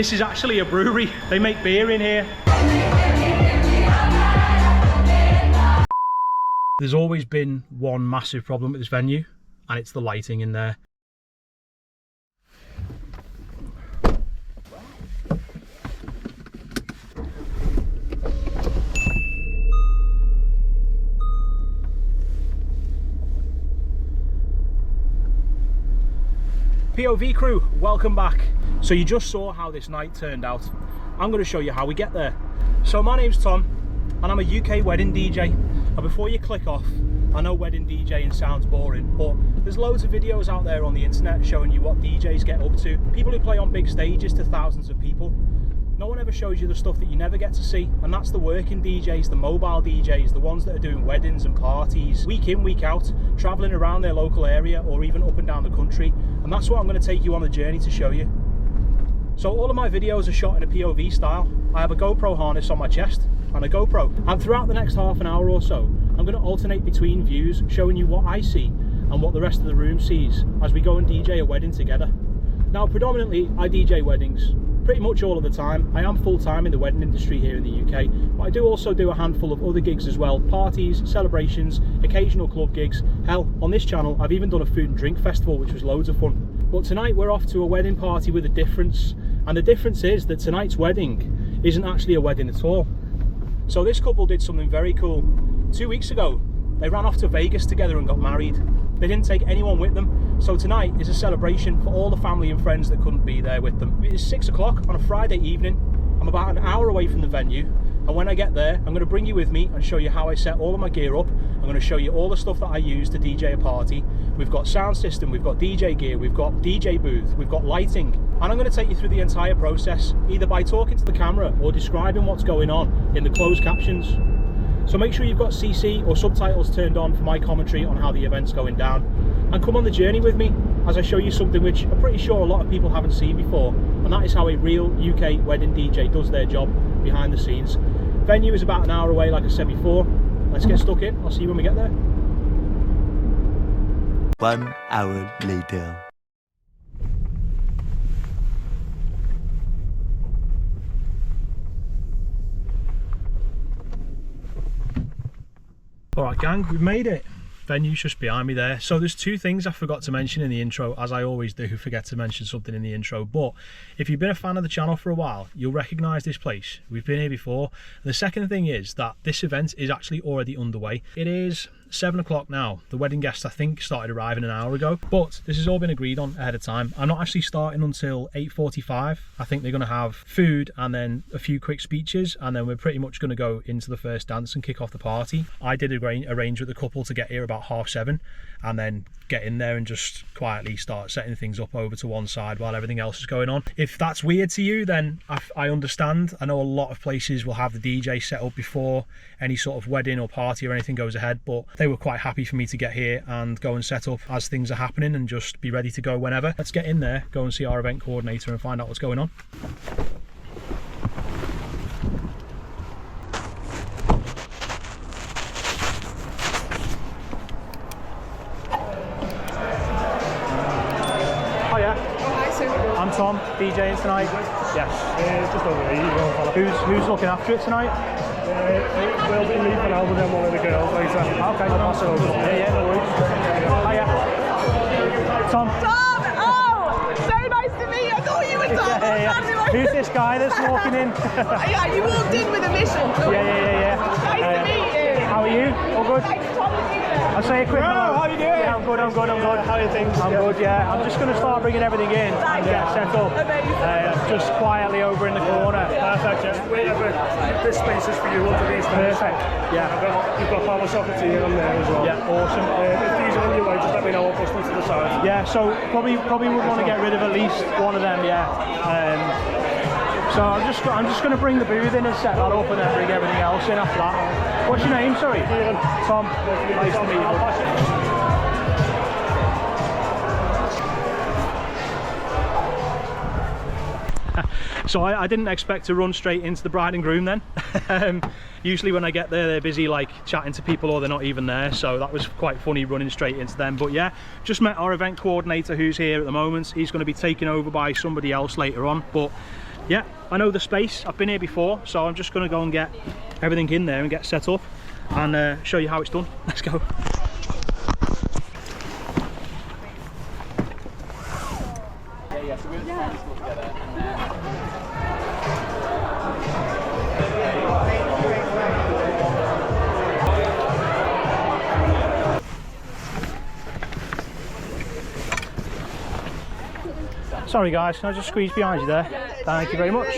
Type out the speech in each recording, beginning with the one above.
This is actually a brewery. They make beer in here. There's always been one massive problem with this venue, and it's the lighting in there. POV crew, welcome back. So you just saw how this night turned out. I'm going to show you how we get there. So my name's Tom, and I'm a UK wedding DJ. And before you click off, I know wedding DJing sounds boring, but there's loads of videos out there on the internet showing you what DJs get up to. People who play on big stages to thousands of people. No one ever shows you the stuff that you never get to see, and that's the working DJs, the mobile DJs, the ones that are doing weddings and parties, week in, week out, travelling around their local area or even up and down the country, and that's what I'm going to take you on the journey to show you. So all of my videos are shot in a POV style. I have a GoPro harness on my chest and a GoPro, and throughout the next half an hour or so, I'm going to alternate between views, showing you what I see and what the rest of the room sees as we go and DJ a wedding together. Now, predominantly, I DJ weddings pretty much all of the time. I am full-time in the wedding industry here in the UK, but I do also do a handful of other gigs as well. Parties, celebrations, occasional club gigs. Hell, on this channel, I've even done a food and drink festival, which was loads of fun. But tonight we're off to a wedding party with a difference. And the difference is that tonight's wedding isn't actually a wedding at all. So this couple did something very cool. 2 weeks ago, they ran off to Vegas together and got married. They didn't take anyone with them. So tonight is a celebration for all the family and friends that couldn't be there with them. It is 6 o'clock on a Friday evening. I'm about an hour away from the venue. And when I get there, I'm going to bring you with me and show you how I set all of my gear up. I'm going to show you all the stuff that I use to DJ a party. We've got sound system, we've got DJ gear, we've got DJ booth, we've got lighting. And I'm going to take you through the entire process, either by talking to the camera or describing what's going on in the closed captions. So make sure you've got CC or subtitles turned on for my commentary on how the event's going down. And come on the journey with me as I show you something which I'm pretty sure a lot of people haven't seen before. And that is how a real UK wedding DJ does their job behind the scenes. Venue is about an hour away, like I said before. Let's get stuck in. I'll see you when we get there. 1 hour later. Alright gang, we've made it. Venue's just behind me there. So there's two things I forgot to mention in the intro, as I always do, forget to mention something in the intro. But if you've been a fan of the channel for a while, you'll recognise this place. We've been here before. And the second thing is that this event is actually already underway. It is 7 o'clock now. The wedding guests, I think, started arriving an hour ago, but this has all been agreed on ahead of time. I'm not actually starting until 8:45. I think they're going to have food and then a few quick speeches, and then we're pretty much going to go into the first dance and kick off the party. I did arrange with the couple to get here about 7:30 and then get in there and just quietly start setting things up over to one side while everything else is going on. If that's weird to you, then I understand. I know a lot of places will have the DJ set up before any sort of wedding or party or anything goes ahead, but they were quite happy for me to get here and go and set up as things are happening and just be ready to go whenever. Let's get in there, go and see our event coordinator and find out what's going on. I'm Tom, DJing tonight. Yes. Just over here. Who's looking after it tonight? We'll be leaving out with them, one of the girls later. Okay, awesome. Yeah, no worries. Hiya. Tom. Tom! Oh! So nice to meet you. I thought you were Tom. Yeah. Who's this guy that's walking in? Yeah, you walked in with a mission. So Yeah. Nice to meet you. How are you? All good? Thanks, Tom, to see you. I'll say a quick hello. How are you doing? Yeah, I'm good. How are you things? I'm good, yeah. I'm just going to start bringing everything in and get set up. Amazing. Just quietly over in the corner. Perfect, yeah. Wherever this space is for you, underneath. Perfect. Yeah. You've got power socket here and there as well. Yeah, awesome. If these are on your way, just let me know. I'll push them to the side. Yeah, so probably would want to get rid of at least one of them, yeah. So I'm just going to bring the booth in and set that up and then bring everything else in after that. What's your name, sorry? Tom. Nice to meet you. So I didn't expect to run straight into the bride and groom then. Usually when I get there, they're busy like chatting to people or they're not even there. So that was quite funny running straight into them. But yeah, just met our event coordinator who's here at the moment. He's going to be taken over by somebody else later on. But yeah, I know the space. I've been here before, so I'm just going to go and get everything in there and get set up and show you how it's done. Let's go. Sorry guys, can I just squeeze behind you there? Thank you very much.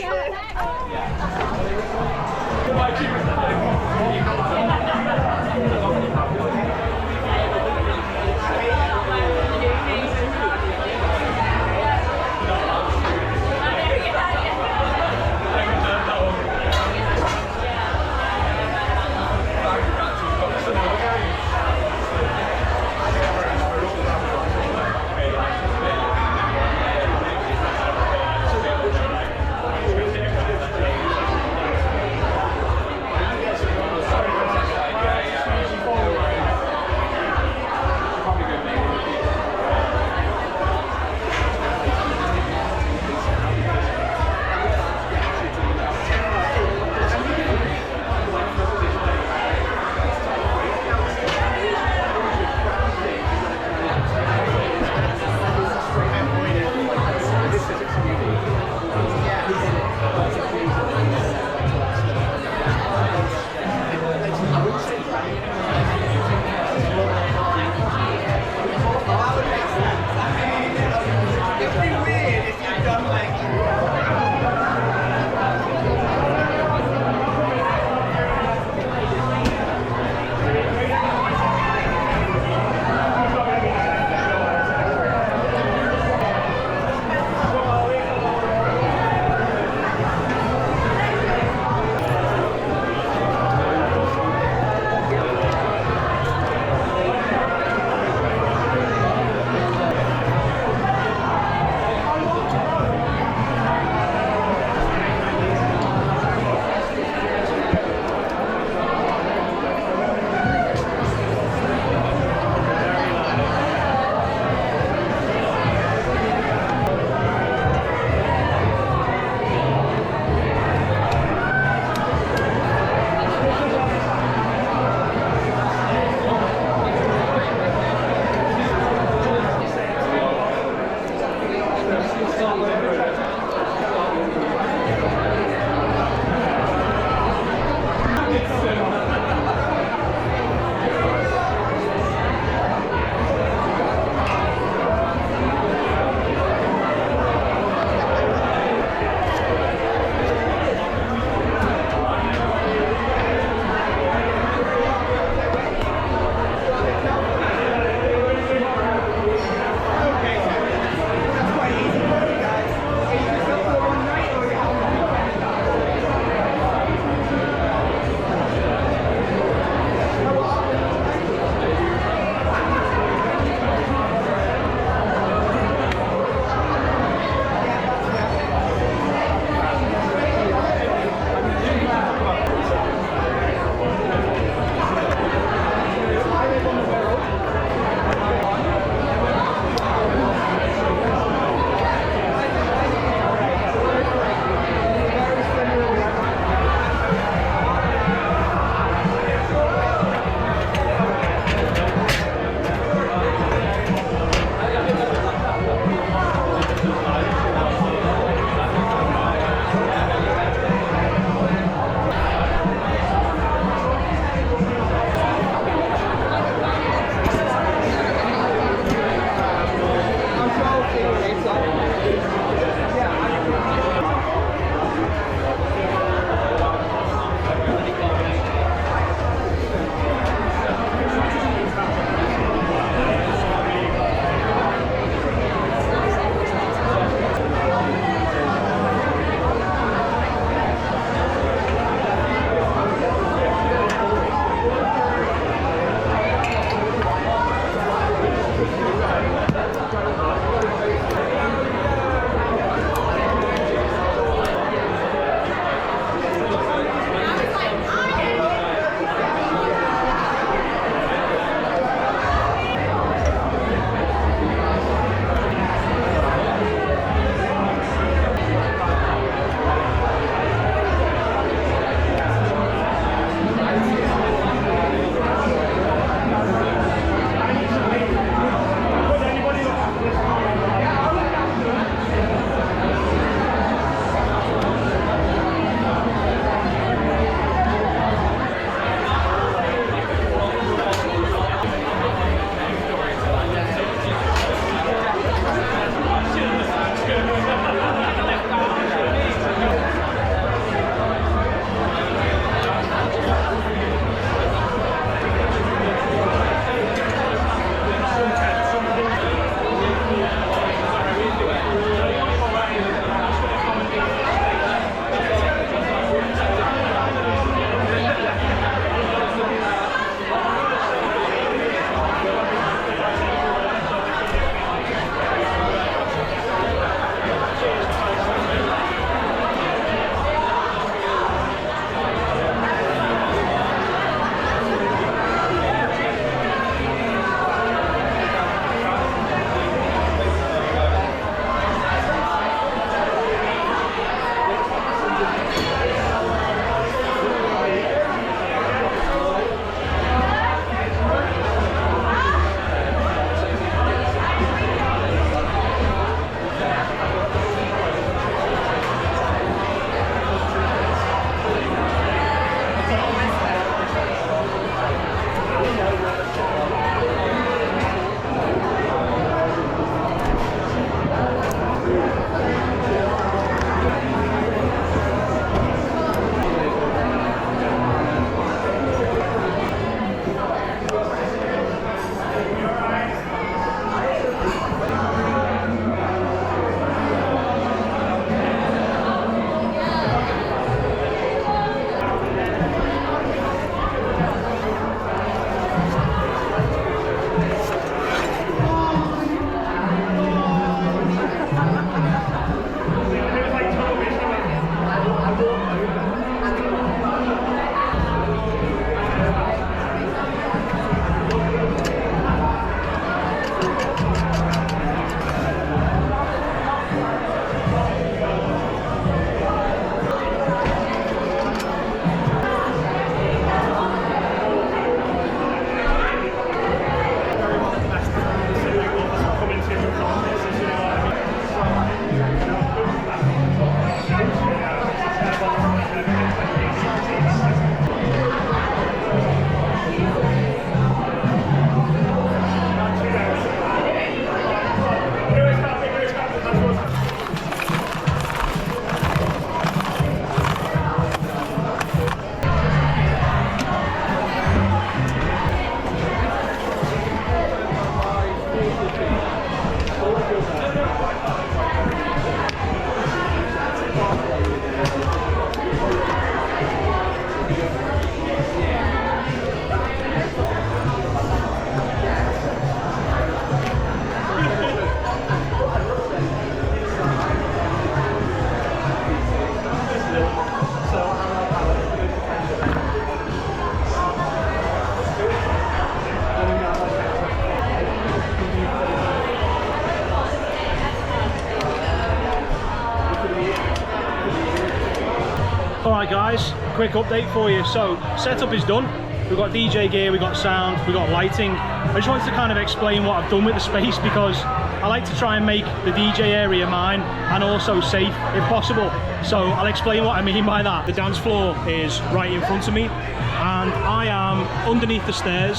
quick update for you. So setup is done. We've got DJ gear, we've got sound, we've got lighting. I just wanted to kind of explain what I've done with the space because I like to try and make the DJ area mine and also safe if possible. So I'll explain what I mean by that. The dance floor is right in front of me and I am underneath the stairs.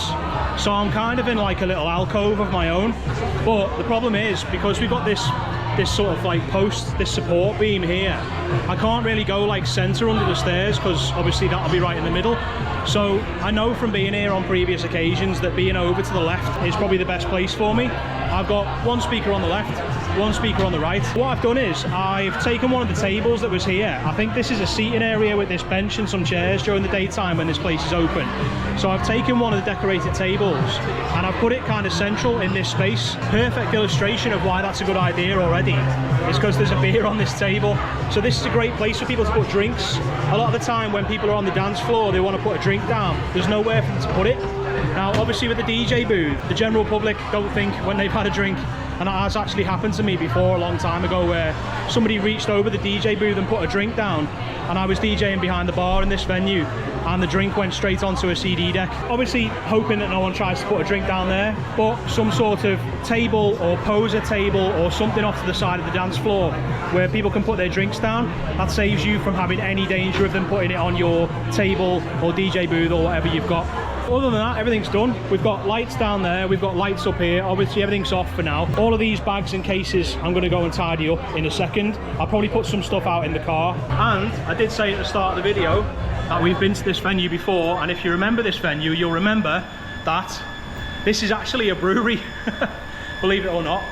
So I'm kind of in like a little alcove of my own. But the problem is, because we've got this sort of like post, this support beam here, I can't really go like center under the stairs because obviously that'll be right in the middle. So I know from being here on previous occasions that being over to the left is probably the best place for me. I've got one speaker on the left, one speaker on the right. What I've done is I've taken one of the tables that was here. I think this is a seating area with this bench and some chairs during the daytime when this place is open. So I've taken one of the decorated tables and I've put it kind of central in this space. Perfect illustration of why that's a good idea already is because there's a beer on this table. So this is a great place for people to put drinks. A lot of the time when people are on the dance floor, they want to put a drink down. There's nowhere for them to put it. Now, obviously with the DJ booth, the general public don't think when they've had a drink, and that has actually happened to me before a long time ago where somebody reached over the DJ booth and put a drink down, and I was DJing behind the bar in this venue and the drink went straight onto a CD deck. Obviously hoping that no one tries to put a drink down there, but some sort of table or poser table or something off to the side of the dance floor where people can put their drinks down, that saves you from having any danger of them putting it on your table or DJ booth or whatever you've got. Other than that, everything's done. We've got lights down there, we've got lights up here. Obviously everything's off for now. All of these bags and cases I'm going to go and tidy up in a second. I'll probably put some stuff out in the car. And I did say at the start of the video that we've been to this venue before, and if you remember this venue, you'll remember that this is actually a brewery. Believe it or not,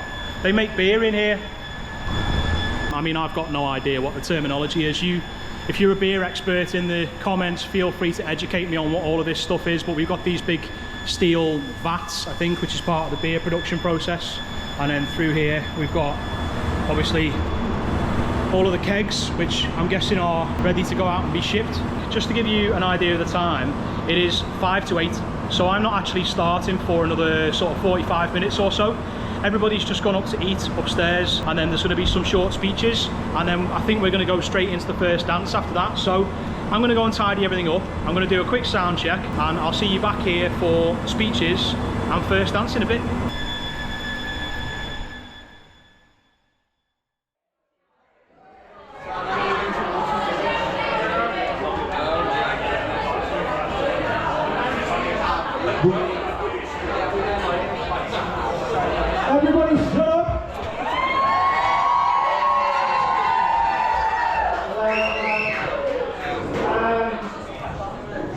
they make beer in here. I mean, I've got no idea what the terminology is. If you're a beer expert in the comments, feel free to educate me on what all of this stuff is, but we've got these big steel vats, I think, which is part of the beer production process. And then through here, we've got, obviously, all of the kegs, which I'm guessing are ready to go out and be shipped. Just to give you an idea of the time, it is 5 to 8, so I'm not actually starting for another sort of 45 minutes or so. Everybody's just gone up to eat upstairs, and then there's going to be some short speeches, and then I think we're going to go straight into the first dance after that. So I'm going to go and tidy everything up. I'm going to do a quick sound check, and I'll see you back here for speeches and first dance in a bit. Everybody shut up!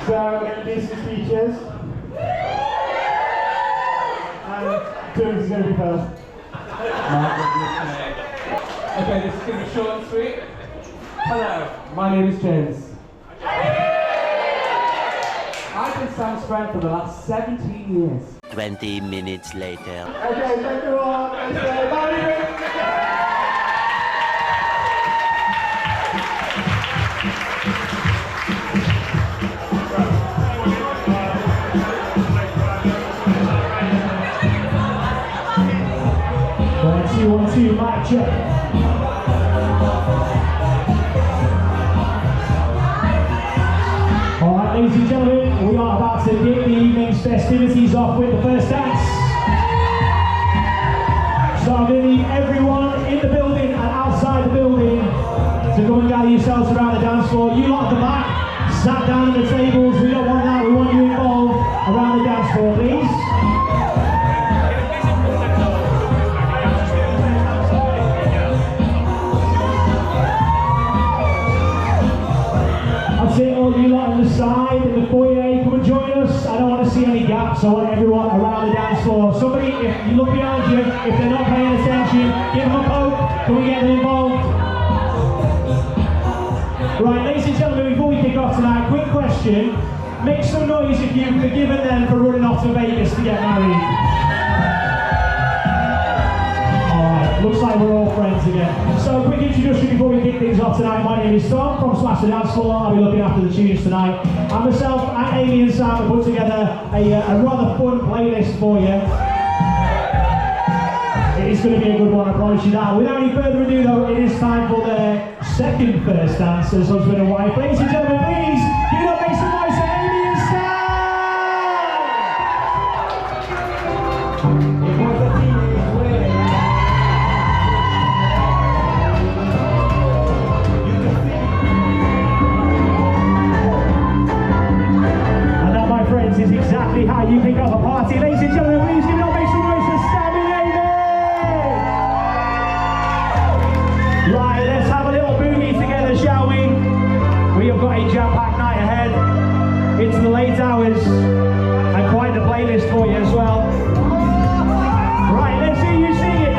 So, we're going to do some speeches. And James is going to be first. Okay, this is going to be short and sweet. Hello, my name is James. I've been Sam's friend for the last 17 years. 20 minutes later. Okay, thank you all. Let's say bye. One, two, mic check. Alright, ladies and gentlemen, we are about to kick the evening's festivities off with the first dance. So I'm going to need everyone in the building and outside the building to come and gather yourselves around the dance floor. You lot at the back, sat down at the tables. We don't want that, we want you involved around the dance floor, please. All you lot on the side, in the foyer, come and join us. I don't want to see any gaps. I want everyone around the dance floor. Somebody, if you look behind you, if they're not paying attention, give them a poke. Can we get them involved? Right, ladies and gentlemen, before we kick off tonight, quick question. Make some noise if you've forgiven them for running off to Vegas to get married. Looks like we're all friends again. So, quick introduction before we kick things off tonight. My name is Tom from Smash the Dance Floor. I'll be looking after the tunes tonight. And myself and Amy and Sam have put together a rather fun playlist for you. It is going to be a good one, I promise you that. Without any further ado though, it is time for the second first dance as husband and wife. Ladies and gentlemen, please give it up, make some noise for Amy and Sam! It was a teenage wedding. And that, my friends, is exactly how you pick up a party. Ladies and gentlemen, please give it up, make some noise for Sam and Amy! Right, let's have a little boogie together, shall we? We have got a jam-packed night ahead. It's the late hours and quite the playlist for you as well. Right, let's hear you sing it.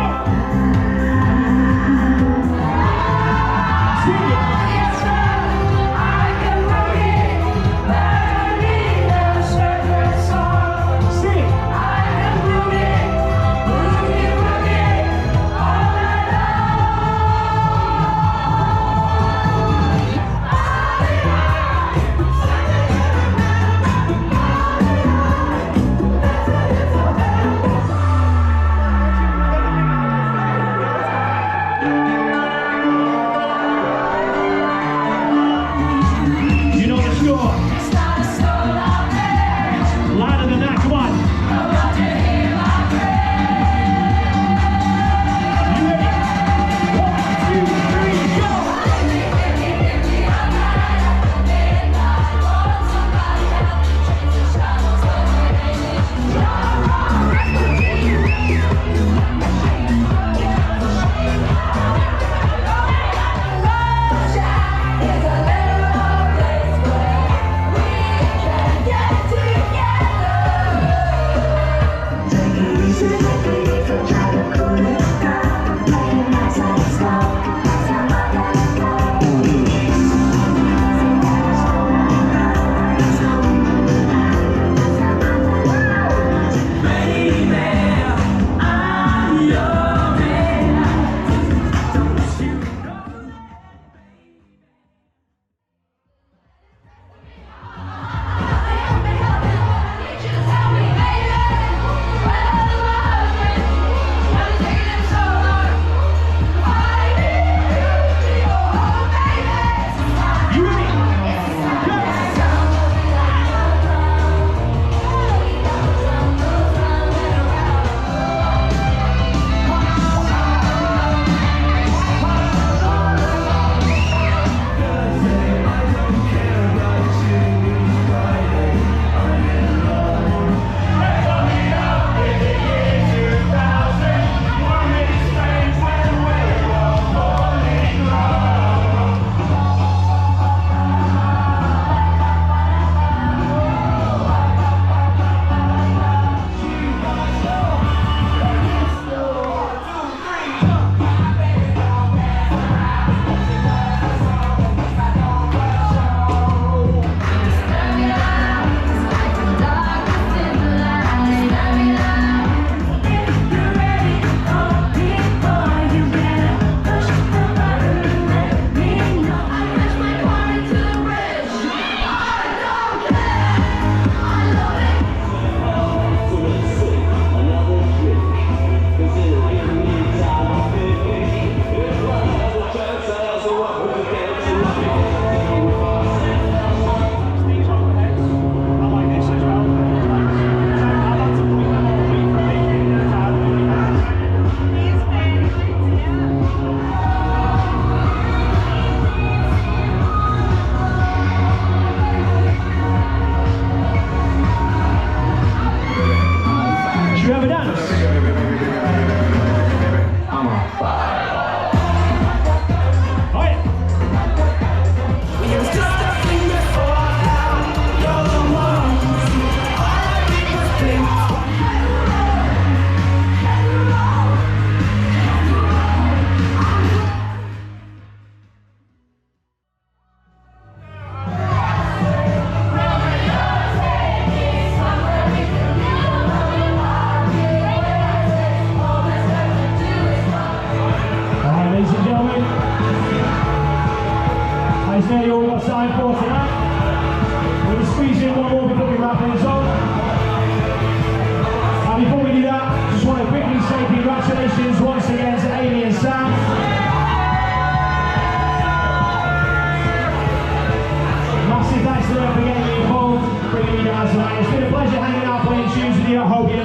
Sing it.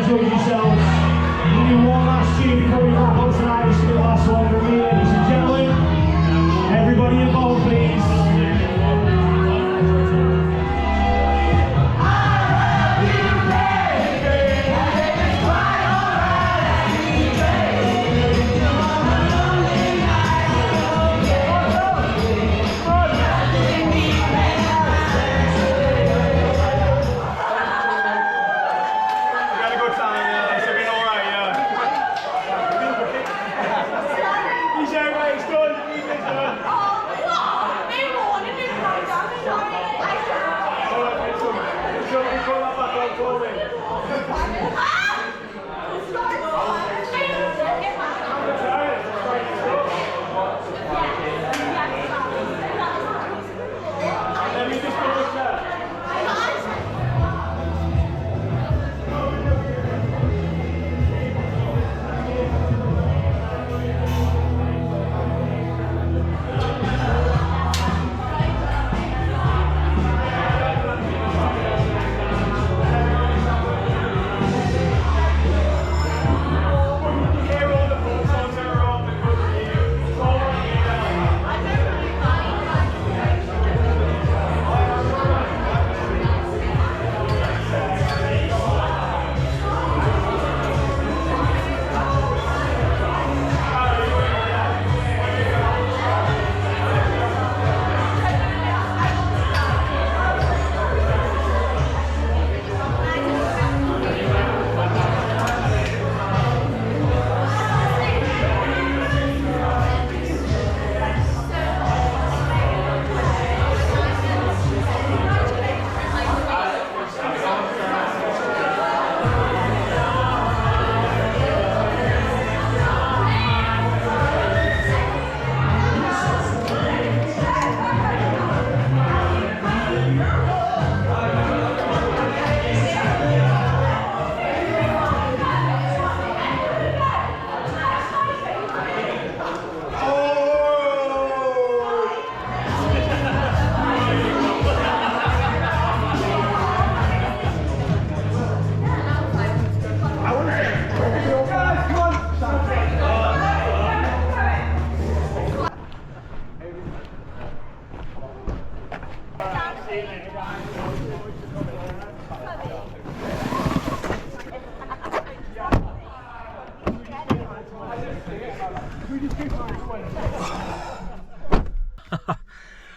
enjoyed yourselves. We'll do one last tune before we wrap up tonight. This is the last one from me, ladies and gentlemen. Everybody involved, please.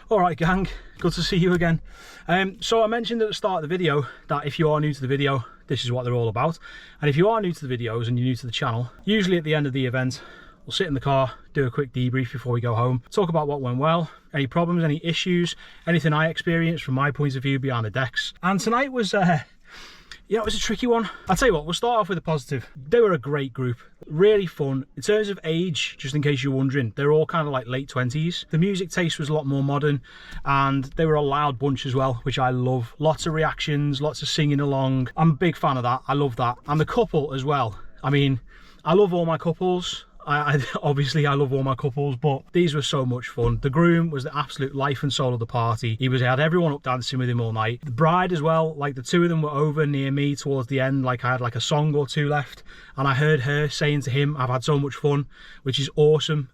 Alright gang, good to see you again. So I mentioned at the start of the video that if you are new to the video, this is what they're all about. And if you are new to the videos and you're new to the channel, usually at the end of the event, we'll sit in the car, do a quick debrief before we go home, talk about what went well, any problems, any issues, anything I experienced from my point of view behind the decks. And tonight was, yeah, it was a tricky one. I'll tell you what, we'll start off with a positive. They were a great group, really fun. In terms of age, just in case you're wondering, they're all kind of like late 20s. The music taste was a lot more modern, and they were a loud bunch as well, which I love. Lots of reactions, lots of singing along. I'm a big fan of that, I love that. And the couple as well. I mean, I love all my couples. Obviously I love all my couples, but these were so much fun. The groom was the absolute life and soul of the party. He had everyone up dancing with him all night. The bride as well, like the two of them were over near me towards the end, like I had like a song or two left, and I heard her saying to him, I've had so much fun, which is awesome.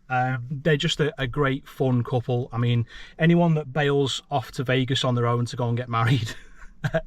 They're just a great fun couple. I mean, anyone that bails off to Vegas on their own to go and get married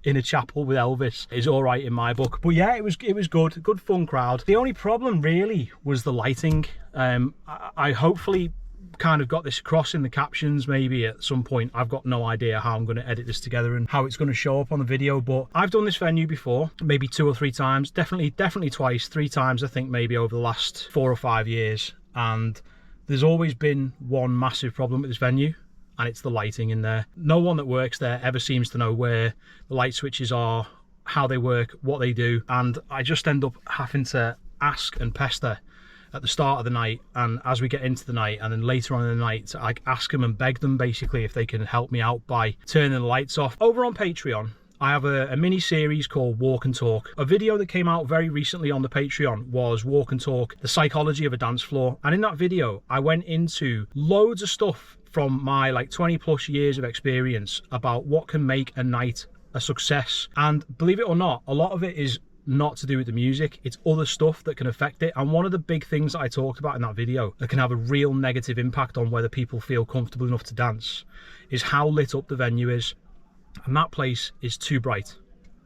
in a chapel with Elvis is all right in my book. But yeah, it was good fun crowd. The only problem really was the lighting. I hopefully kind of got this across in the captions maybe at some point. I've got no idea how I'm going to edit this together and how it's going to show up on the video, but I've done this venue before, maybe 2 or 3 times, definitely twice, 3 times I think, maybe over the last 4 or 5 years, and there's always been one massive problem with this venue, and it's the lighting in there. No one that works there ever seems to know where the light switches are, how they work, what they do, and I just end up having to ask and pester at the start of the night, and as we get into the night, and then later on in the night, to like ask them and beg them basically if they can help me out by turning the lights off. Over on Patreon, I have a mini series called Walk and Talk. A video that came out very recently on the Patreon was Walk and Talk, the psychology of a dance floor. And in that video, I went into loads of stuff from my like 20+ years of experience about what can make a night a success. And believe it or not, a lot of it is not to do with the music, it's other stuff that can affect it. And one of the big things that I talked about in that video that can have a real negative impact on whether people feel comfortable enough to dance is how lit up the venue is. And that place is too bright.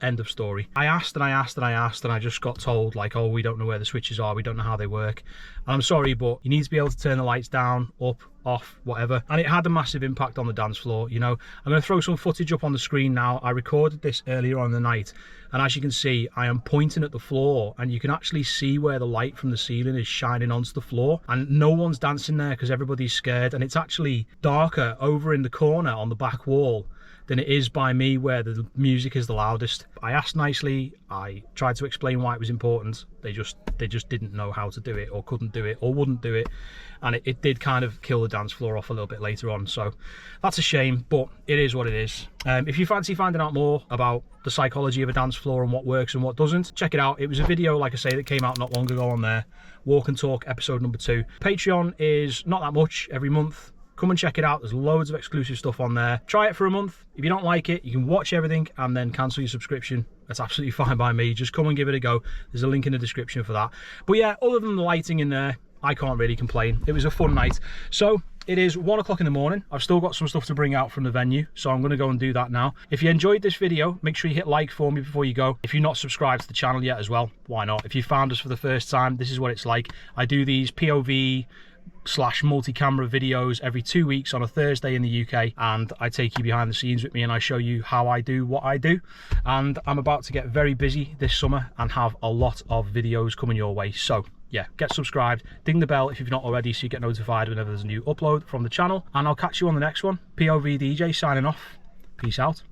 End of story. I asked and I asked and I asked, and I just got told like, oh, we don't know where the switches are, we don't know how they work. And I'm sorry, but you need to be able to turn the lights down, up, off, whatever. And it had a massive impact on the dance floor. You know, I'm going to throw some footage up on the screen now. I recorded this earlier on in the night, and as you can see, I am pointing at the floor, and you can actually see where the light from the ceiling is shining onto the floor, and no one's dancing there because everybody's scared. And it's actually darker over in the corner on the back wall than it is by me where the music is the loudest. I asked nicely, I tried to explain why it was important. They just didn't know how to do it, or couldn't do it, or wouldn't do it. And it did kind of kill the dance floor off a little bit later on. So that's a shame, but it is what it is. If you fancy finding out more about the psychology of a dance floor and what works and what doesn't, check it out. It was a video, like I say, that came out not long ago on there. Walk and Talk, episode number 2. Patreon is not that much every month. Come and check it out. There's loads of exclusive stuff on there. Try it for a month. If you don't like it, you can watch everything and then cancel your subscription. That's absolutely fine by me. Just come and give it a go. There's a link in the description for that. But yeah, other than the lighting in there, I can't really complain. It was a fun night. So it is 1 o'clock in the morning. I've still got some stuff to bring out from the venue, so I'm going to go and do that now. If you enjoyed this video, make sure you hit like for me before you go. If you're not subscribed to the channel yet as well, why not? If you found us for the first time, this is what it's like. I do these POV / multi-camera videos every 2 weeks on a Thursday in the UK, and I take you behind the scenes with me and I show you how I do what I do. And I'm about to get very busy this summer and have a lot of videos coming your way. So yeah, get subscribed, ding the bell if you've not already so you get notified whenever there's a new upload from the channel, and I'll catch you on the next one. POV DJ signing off. Peace out.